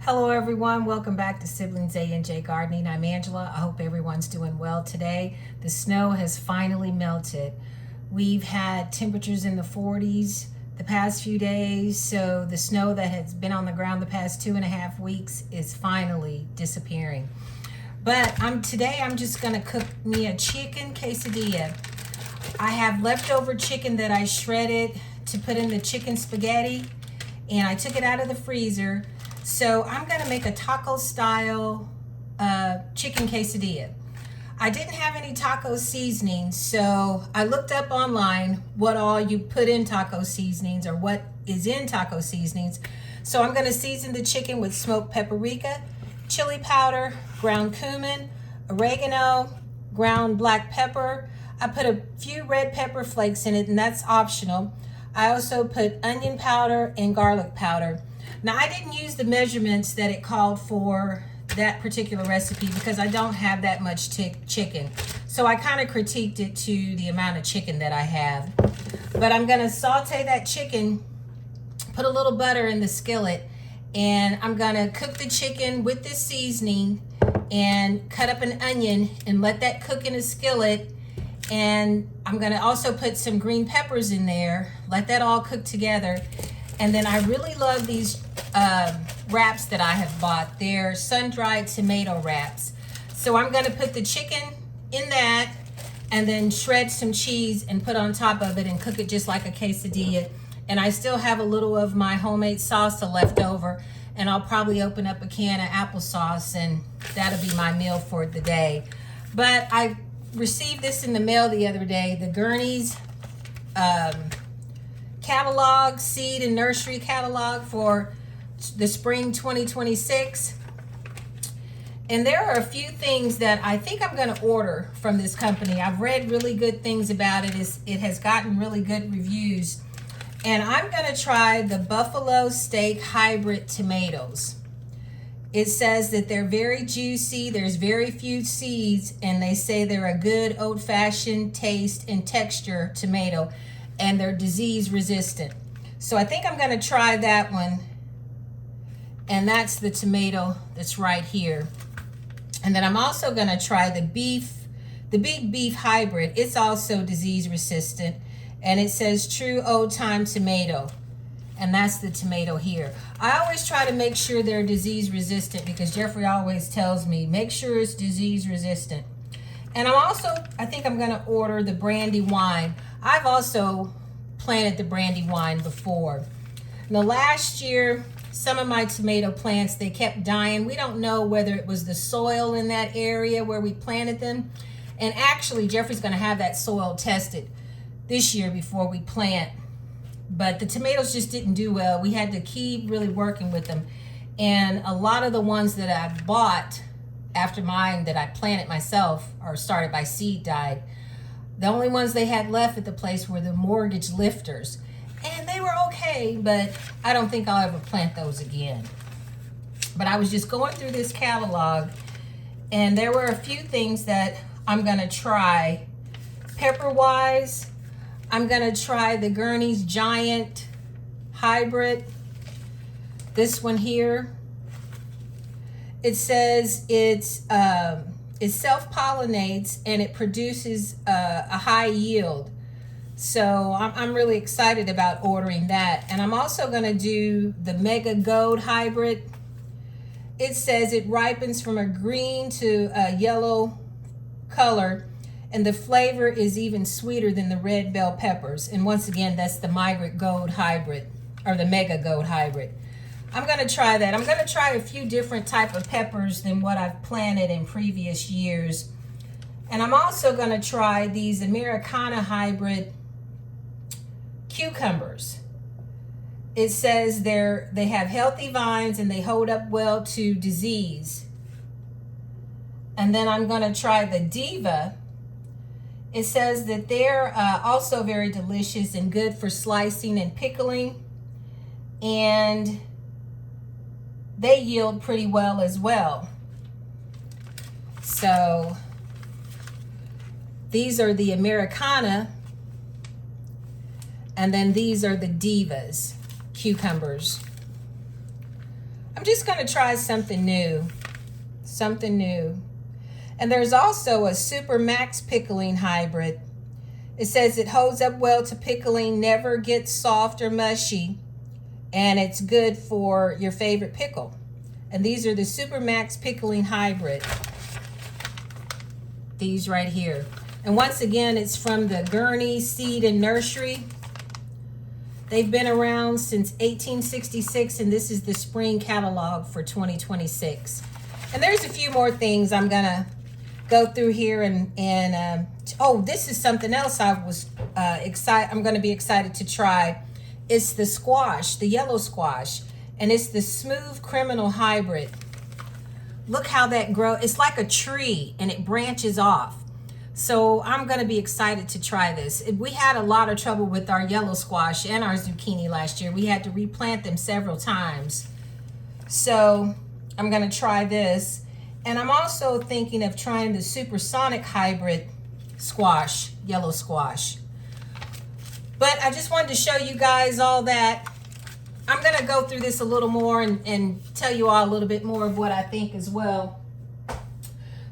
Hello everyone, welcome back to Siblings A and J Gardening. I'm Angela. I hope everyone's doing well today. The snow has finally melted. We've had temperatures in the 40s the past few days, so the snow that has been on the ground the past 2.5 weeks is finally disappearing. But today I'm just gonna cook me a chicken quesadilla. I have leftover chicken that I shredded to put in the chicken spaghetti, and I took it out of the freezer. So I'm gonna make a taco style chicken quesadilla. I didn't have any taco seasonings, so I looked up online what all you put in taco seasonings or what is in taco seasonings. So I'm gonna season the chicken with smoked paprika, chili powder, ground cumin, oregano, ground black pepper. I put a few red pepper flakes in it, and that's optional. I also put onion powder and garlic powder. Now, I didn't use the measurements that it called for that particular recipe because I don't have that much chicken. So I kind of critiqued it to the amount of chicken that I have. But I'm gonna saute that chicken, put a little butter in the skillet, and I'm gonna cook the chicken with this seasoning and cut up an onion and let that cook in a skillet. And I'm gonna also put some green peppers in there, let that all cook together. And then I really love these wraps that I have bought. They're sun-dried tomato wraps. So I'm gonna put the chicken in that and then shred some cheese and put on top of it and cook it just like a quesadilla. And I still have a little of my homemade salsa left over, and I'll probably open up a can of applesauce and that'll be my meal for the day. But I received this in the mail the other day, the Gurney's catalog, seed and nursery catalog for the spring 2026. And there are a few things that I think I'm going to order from this company. I've read really good things about it. It has gotten really good reviews. And I'm going to try the buffalo steak hybrid tomatoes. It says that they're very juicy, there's very few seeds, and they say they're a good old-fashioned taste and texture tomato, and they're disease resistant. So I think I'm gonna try that one. And that's the tomato that's right here. And then I'm also gonna try the big beef hybrid. It's also disease resistant. And it says true old time tomato. And that's the tomato here. I always try to make sure they're disease resistant because Jeffrey always tells me, make sure it's disease resistant. And I think I'm gonna order the brandy wine. I've also planted the brandy wine before. Now last year, some of my tomato plants, they kept dying. We don't know whether it was the soil in that area where we planted them. And actually, Jeffrey's gonna have that soil tested this year before we plant. But the tomatoes just didn't do well. We had to keep really working with them. And a lot of the ones that I bought after mine that I planted myself or started by seed died. The only ones they had left at the place were the mortgage lifters. And they were okay, but I don't think I'll ever plant those again. But I was just going through this catalog, and there were a few things that I'm gonna try. Pepper-wise, I'm gonna try the Gurney's Giant Hybrid. This one here. It says it self-pollinates and it produces a high yield. So I'm really excited about ordering that. And I'm also gonna do the Mega Gold Hybrid. It says it ripens from a green to a yellow color, and the flavor is even sweeter than the red bell peppers. And once again, that's the Migrant Gold Hybrid, or the Mega Gold Hybrid. I'm gonna try that. I'm gonna try a few different type of peppers than what I've planted in previous years. And I'm also gonna try these Americana Hybrid cucumbers. It says they have healthy vines and they hold up well to disease. And then I'm gonna try the Diva. It says that they're also very delicious and good for slicing and pickling. And they yield pretty well as well. So these are the Americana, and then these are the Divas cucumbers. I'm just going to try something new. Something new. And there's also a Super Max Pickling Hybrid. It says it holds up well to pickling, never gets soft or mushy, and it's good for your favorite pickle. And these are the Super Max Pickling Hybrid. These right here. And once again, it's from the Gurney Seed and Nursery. They've been around since 1866, and this is the spring catalog for 2026. And there's a few more things I'm gonna go through here, and oh, this is something else I was I'm gonna be excited to try. It's the squash, the yellow squash, and it's the Smooth Criminal Hybrid. Look how that grows. It's like a tree, and it branches off. So I'm gonna be excited to try this. We had a lot of trouble with our yellow squash and our zucchini last year. We had to replant them several times. So I'm gonna try this. And I'm also thinking of trying the Supersonic Hybrid squash, yellow squash. But I just wanted to show you guys all that. I'm gonna go through this a little more and tell you all a little bit more of what I think as well.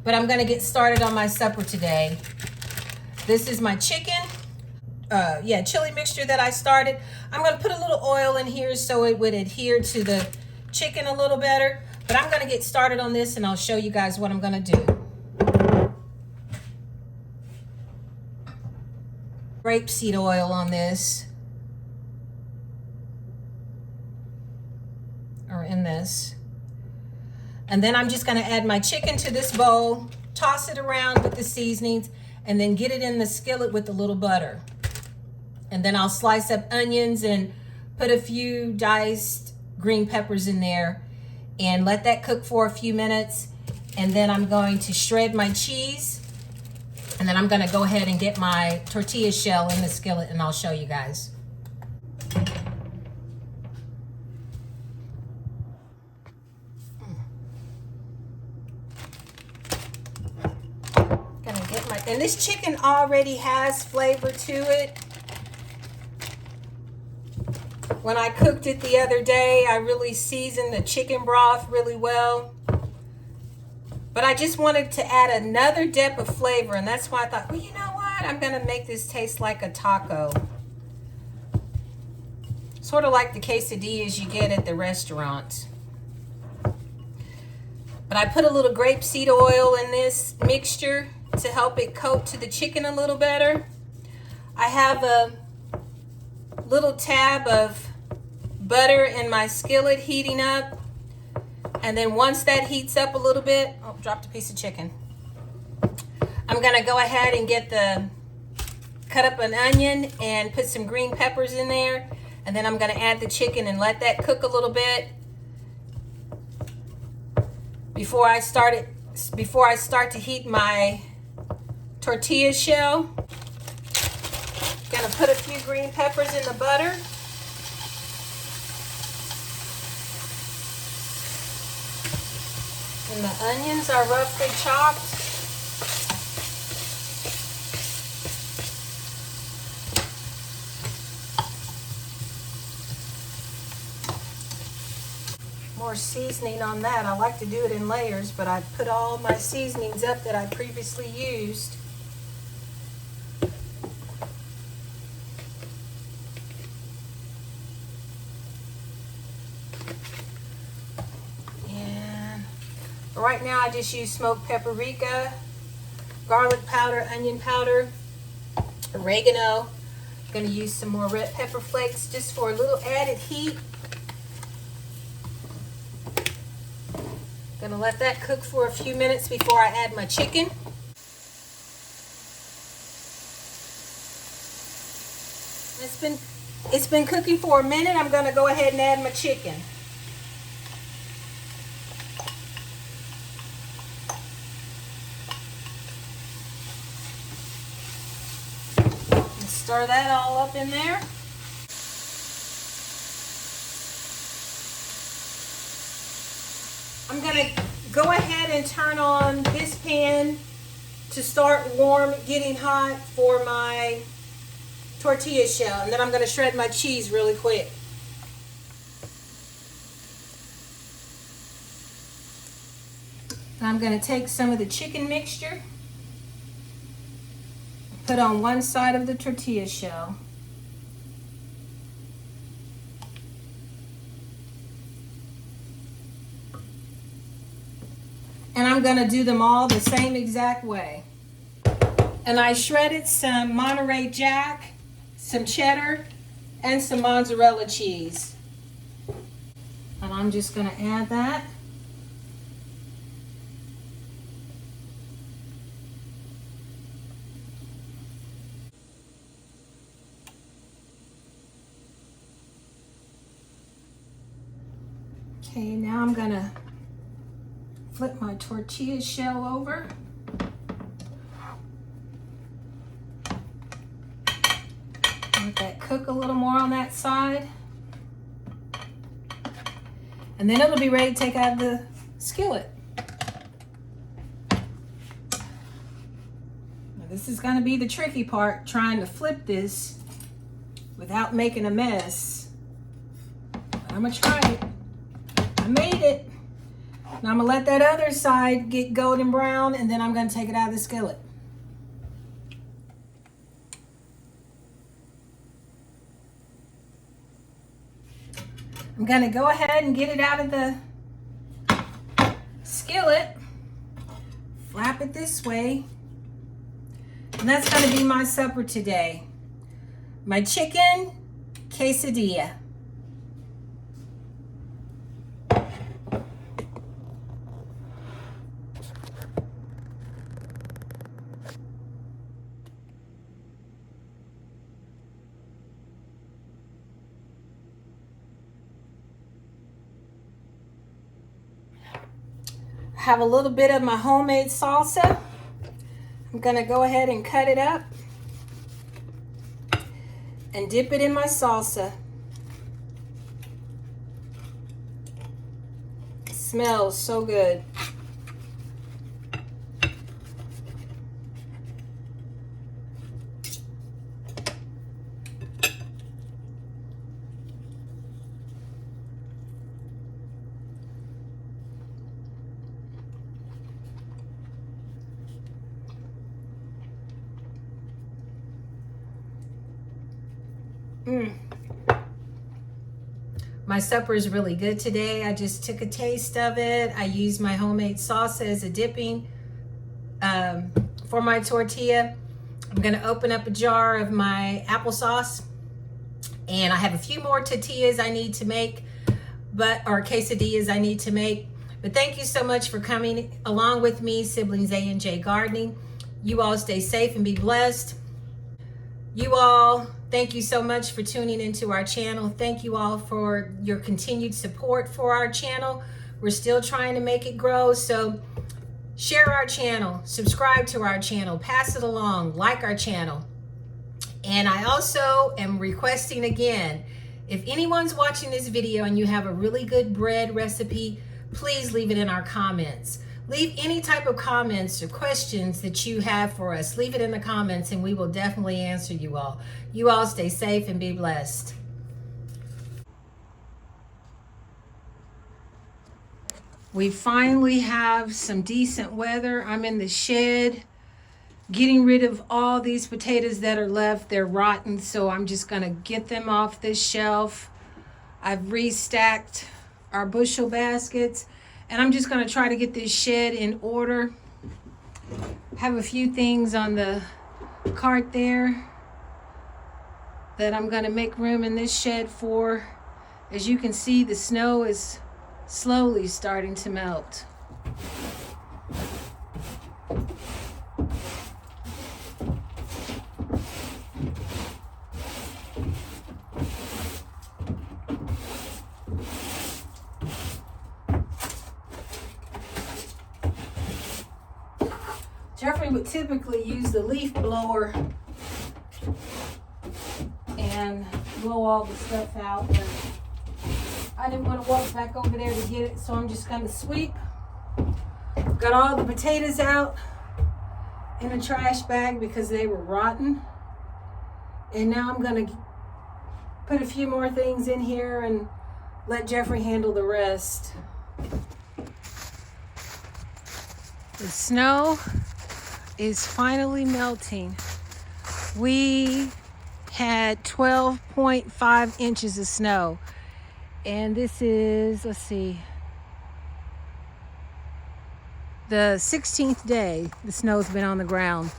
But I'm gonna get started on my supper today. This is my chicken, chili mixture that I started. I'm gonna put a little oil in here so it would adhere to the chicken a little better. But I'm gonna get started on this and I'll show you guys what I'm gonna do. Grapeseed oil on this, or in this. And then I'm just gonna add my chicken to this bowl, toss it around with the seasonings, and then get it in the skillet with a little butter. And then I'll slice up onions and put a few diced green peppers in there and let that cook for a few minutes. And then I'm going to shred my cheese, and then I'm gonna go ahead and get my tortilla shell in the skillet, and I'll show you guys. And this chicken already has flavor to it. When I cooked it the other day, I really seasoned the chicken broth really well. But I just wanted to add another depth of flavor, and that's why I thought, well, you know what? I'm gonna make this taste like a taco. Sort of like the quesadillas you get at the restaurant. But I put a little grapeseed oil in this mixture to help it coat to the chicken a little better. I have a little tab of butter in my skillet heating up. And then once that heats up a little bit, oh, dropped a piece of chicken. I'm gonna go ahead and cut up an onion and put some green peppers in there. And then I'm gonna add the chicken and let that cook a little bit before I start to heat my tortilla shell. Gonna put a few green peppers in the butter. And the onions are roughly chopped. More seasoning on that. I like to do it in layers, but I put all my seasonings up that I previously used. Right now I just use smoked paprika, garlic powder, onion powder, oregano. I'm going to use some more red pepper flakes just for a little added heat. Going to let that cook for a few minutes before I add my chicken. It's been cooking for a minute. I'm going to go ahead and add my chicken. Stir that all up in there. I'm going to go ahead and turn on this pan to start getting hot for my tortilla shell. And then I'm going to shred my cheese really quick. And I'm going to take some of the chicken mixture, put on one side of the tortilla shell. And I'm going to do them all the same exact way. And I shredded some Monterey Jack, some cheddar, and some mozzarella cheese. And I'm just going to add that. Okay, now I'm going to flip my tortilla shell over. Let that cook a little more on that side. And then it'll be ready to take out of the skillet. Now this is going to be the tricky part, trying to flip this without making a mess. But I'm going to try it. I made it. Now I'm going to let that other side get golden brown, and then I'm going to take it out of the skillet. I'm going to go ahead and get it out of the skillet, flap it this way, and that's going to be my supper today. My chicken quesadilla. Have a little bit of my homemade salsa. I'm gonna go ahead and cut it up and dip it in my salsa. It smells so good. My supper is really good today. I just took a taste of it. I used my homemade salsa as a dipping for my tortilla. I'm going to open up a jar of my applesauce, and I have a few more tortillas I need to make, or quesadillas I need to make. But thank you so much for coming along with me, Siblings A and J Gardening. You all stay safe and be blessed. You all, thank you so much for tuning into our channel. Thank you all for your continued support for our channel. We're still trying to make it grow, so share our channel, subscribe to our channel, pass it along, like our channel. And I also am requesting again, if anyone's watching this video and you have a really good bread recipe, please leave it in our comments. Leave any type of comments or questions that you have for us. Leave it in the comments and we will definitely answer you all. You all stay safe and be blessed. We finally have some decent weather. I'm in the shed getting rid of all these potatoes that are left. They're rotten, so I'm just gonna get them off this shelf. I've restacked our bushel baskets. And I'm just going to try to get this shed in order. Have a few things on the cart there that I'm going to make room in this shed for. As you can see, the snow is slowly starting to melt. Jeffrey would typically use the leaf blower and blow all the stuff out, but I didn't want to walk back over there to get it, so I'm just going to sweep. Got all the potatoes out in a trash bag because they were rotten. And now I'm going to put a few more things in here and let Jeffrey handle the rest. The snow is finally melting. We had 12.5 inches of snow. And this is, let's see, the 16th day the snow's been on the ground.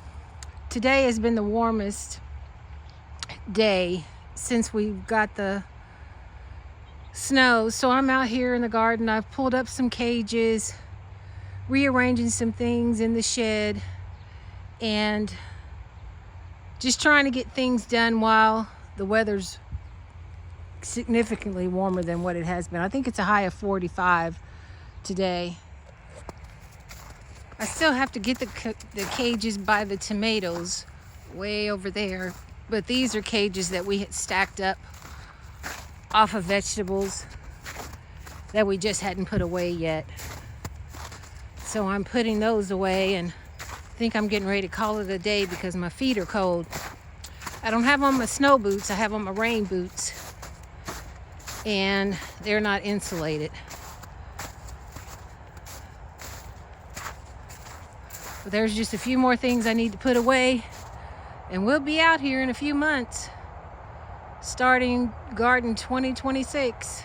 Today has been the warmest day since we got the snow. So I'm out here in the garden. I've pulled up some cages, rearranging some things in the shed, and just trying to get things done while the weather's significantly warmer than what it has been. I think it's a high of 45 today. I still have to get the cages by the tomatoes way over there, but these are cages that we had stacked up off of vegetables that we just hadn't put away yet. So I'm putting those away, and I think I'm getting ready to call it a day because my feet are cold. I don't have on my snow boots, I have on my rain boots, and they're not insulated. But there's just a few more things I need to put away, and we'll be out here in a few months starting garden 2026.